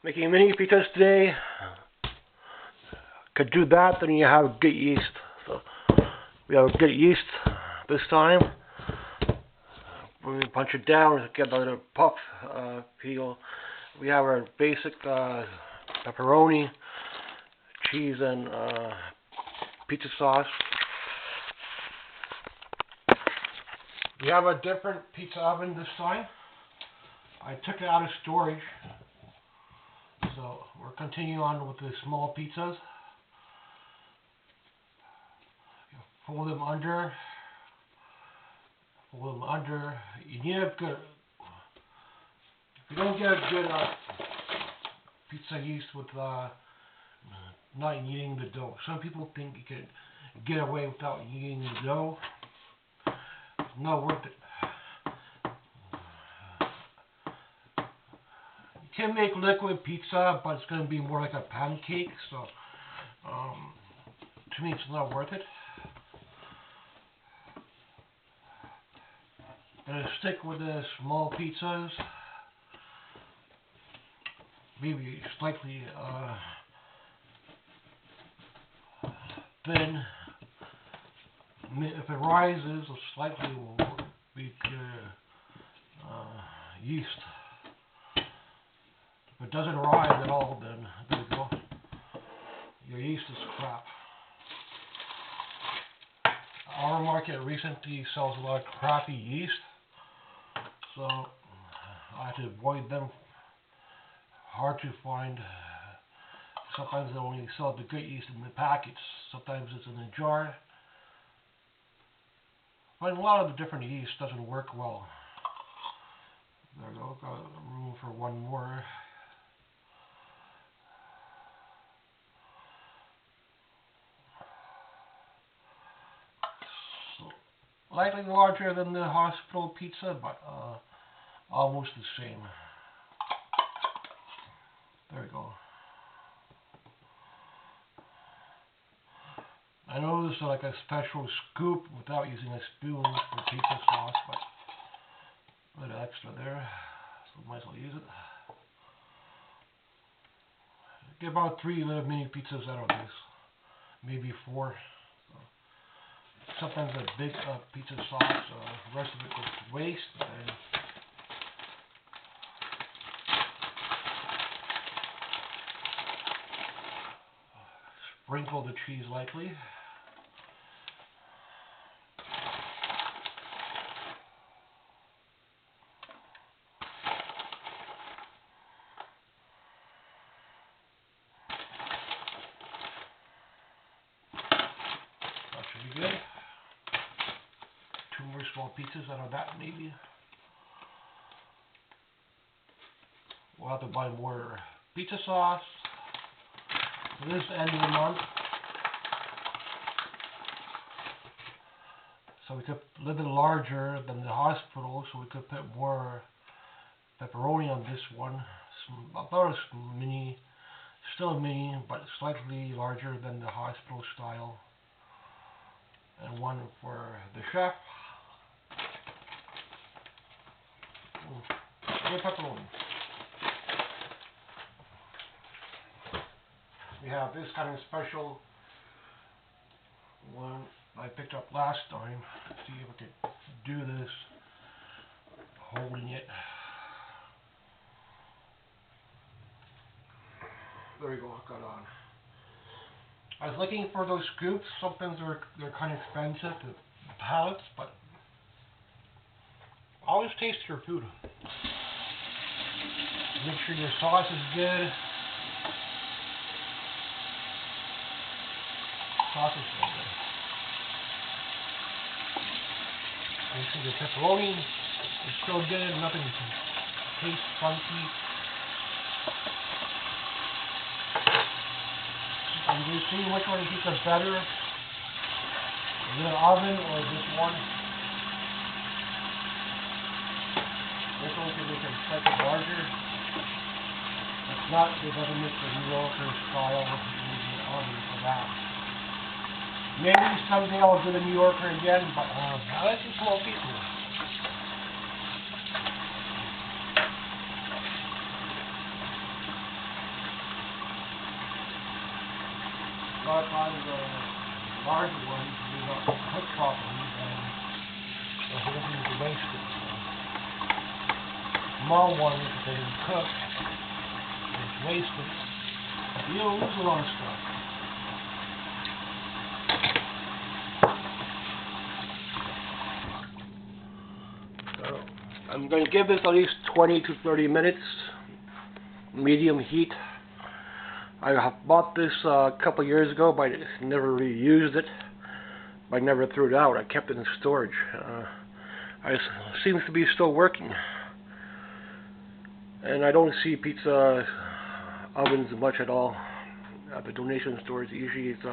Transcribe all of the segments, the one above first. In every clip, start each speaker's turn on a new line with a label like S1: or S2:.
S1: Making mini pizzas today. Could do that, then you have good yeast. So we have good yeast this time. When we punch it down, we get a little puff peel. We have our basic pepperoni, cheese, and pizza sauce. We have a different pizza oven this time. I took it out of storage. So we're continuing on with the small pizzas. Fold them under. Fold them under. You need a good. If you don't get a good pizza yeast with not kneading the dough. Some people think you can get away without kneading the dough. It's not worth it. You can make liquid pizza, but it's going to be more like a pancake. So to me, it's not worth it. I'm going to stick with the small pizzas. Maybe slightly thin. If it rises, slightly will be yeast. If it doesn't rise at all, then there you go. Your yeast is crap. Our market recently sells a lot of crappy yeast, so I have to avoid them. Hard to find. Sometimes they only sell the good yeast in the packets. Sometimes it's in a jar. But a lot of the different yeast doesn't work well. There we go. Got room for one more. Slightly larger than the hospital pizza, but almost the same. There we go. I know there's like a special scoop without using a spoon for pizza sauce, but a little extra there, so might as well use it. Get about 3 little mini pizzas out of this, maybe 4. Sometimes a big pizza sauce, the rest of it goes to waste. And sprinkle the cheese lightly. That should be good. 2 more small pizzas out of that, maybe. We'll have to buy more pizza sauce. This end of the month, so we could a little bit larger than the hospital, so we could put more pepperoni on this one. About a mini, still a mini, but slightly larger than the hospital style. And one for the chef. More pepperoni. We have this kind of special one I picked up last time. Let's see if I can do this holding it. There we go, got on. I was looking for those scoops. Sometimes they're kind of expensive, the pallets, but always taste your food. Make sure your sauce is good. Sauce is so good. Make sure the pepperoni is still good, nothing tastes funky. And you see which one you think is better? Is it an oven or this one? This one can make it slightly larger. If not, it doesn't make the New Yorker style. You need an oven for that. Maybe someday I'll do the New Yorker again, but I like the small pieces. lot of times larger ones do not cook properly, and the whole thing is wasted. Small ones, if they didn't cook, it's wasted. You'll lose a lot of stuff. So I'm going to give this at least 20 to 30 minutes, medium heat. I have bought this a couple years ago, but I never really used it. I never threw it out. I kept it in storage. It seems to be still working. And I don't see pizza ovens much at all at the donation stores. Usually it's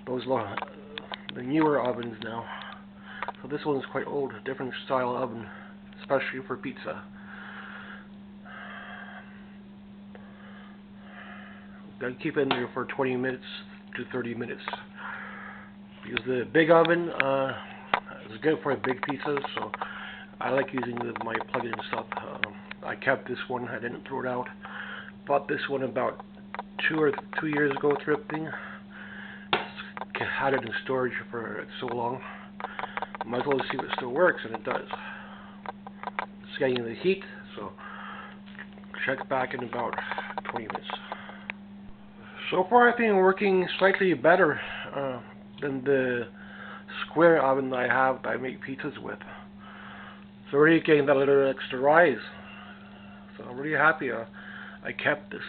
S1: the newer ovens now. So this one's quite old, a different style oven, especially for pizza. Gotta keep it in there for 20 minutes to 30 minutes. Because the big oven is good for big pizzas, so I like using my plug-in stuff. I kept this one, I didn't throw it out. Bought this one about 2 years ago, thrifting. Had it in storage for so long. Might as well see if it still works, and it does. It's getting the heat, so check back in about 20 minutes. So far I think it's working slightly better than the square oven that I have that I make pizzas with. So already getting that little extra rise. So I'm really happy I kept this.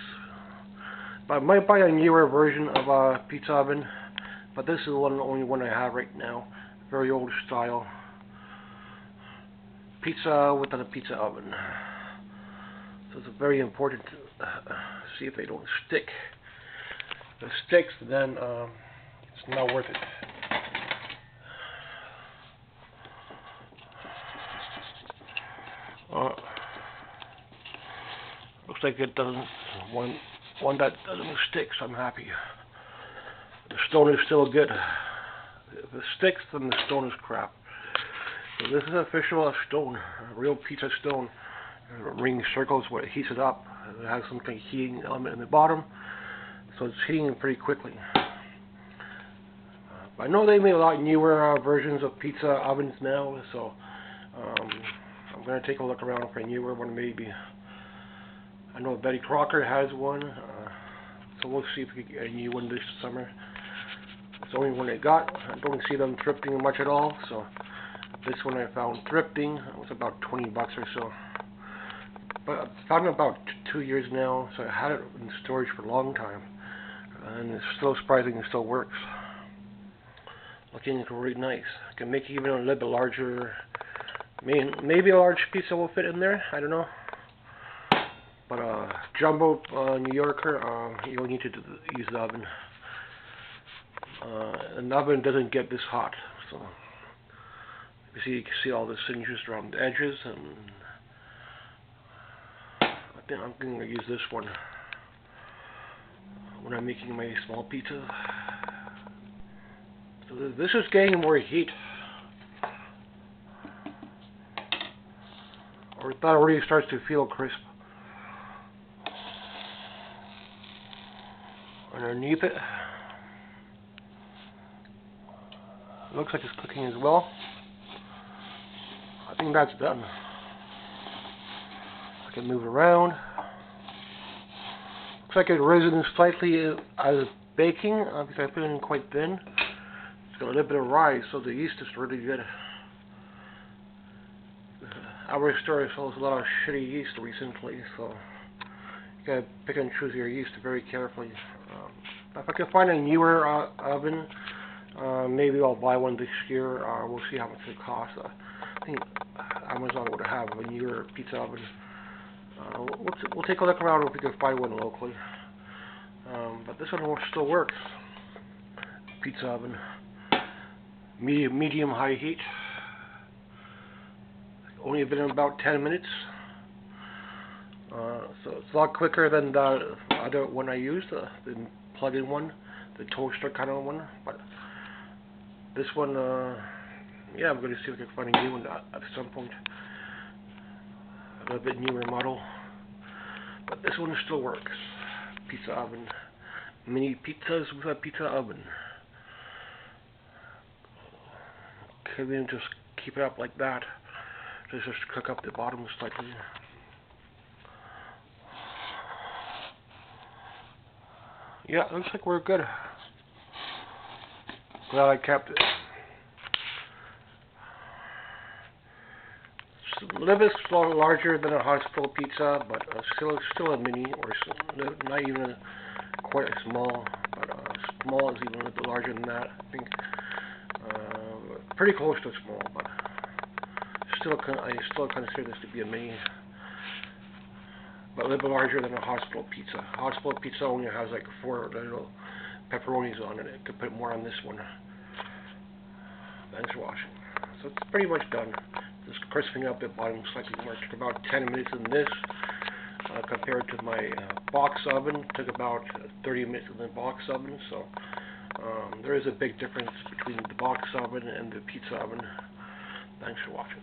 S1: But I might buy a newer version of a pizza oven, but this is the only one I have right now. Very old style pizza without a pizza oven. So it's very important to see if they don't stick. If it sticks, then it's not worth it. Looks like it doesn't. One that doesn't stick, so I'm happy. The stone is still good. If it sticks, then the stone is crap. So this is official stone, a real pizza stone. Ring circles where it heats it up. It has some kind of heating element in the bottom, so it's heating pretty quickly. I know they made a lot newer versions of pizza ovens now, so I'm going to take a look around for a newer one maybe. I know Betty Crocker has one, so we'll see if we can get a new one this summer. It's the only one they got. I don't see them thrifting much at all, so this one I found thrifting. It was about 20 bucks or so. But I've found it about 2 years now, so I had it in storage for a long time. And it's still surprising it still works. Looking really nice. I can make it even a little bit larger. Maybe a large pizza will fit in there, I don't know. But jumbo New Yorker, you don't need to use the oven. An oven doesn't get this hot, so you can see all the singes around the edges, and I think I'm going to use this one when I'm making my small pizza. So this is getting more heat, or that already starts to feel crisp. Underneath it, looks like it's cooking as well. I think that's done. I can move around. Looks like it's risen slightly as baking because I put it in quite thin. It's got a little bit of rise, so the yeast is really good. Our store sells a lot of shitty yeast recently, so you gotta pick and choose your yeast very carefully. If I can find a newer oven, maybe I'll buy one this year. We'll see how much it costs. I think Amazon would have a newer pizza oven. We'll take a look around if we can find one locally. But this one still works. Pizza oven, medium high heat. Only been about 10 minutes. So it's a lot quicker than the other one I used, the plug-in one, the toaster kind of one. But this one, yeah, I'm going to see if I can find a new one at some point. A little bit newer model. But this one still works. Pizza oven, mini pizzas with a pizza oven. Okay, then just keep it up like that. Just cook up the bottom slightly. Yeah, looks like we're good. Glad I kept it. It's a little bit larger than a hospital pizza, but still a mini, or not even quite a small, but small is even a little bit larger than that. I think pretty close to small, but I still consider this to be a mini, but a little bit larger than a hospital pizza. Hospital pizza only has like 4 little pepperonis on it. I could put more on this one. Thanks for watching. So it's pretty much done. Just crisping up the bottom slightly more. It took about 10 minutes in this, compared to my box oven. It took about 30 minutes in the box oven. So there is a big difference between the box oven and the pizza oven. Thanks for watching.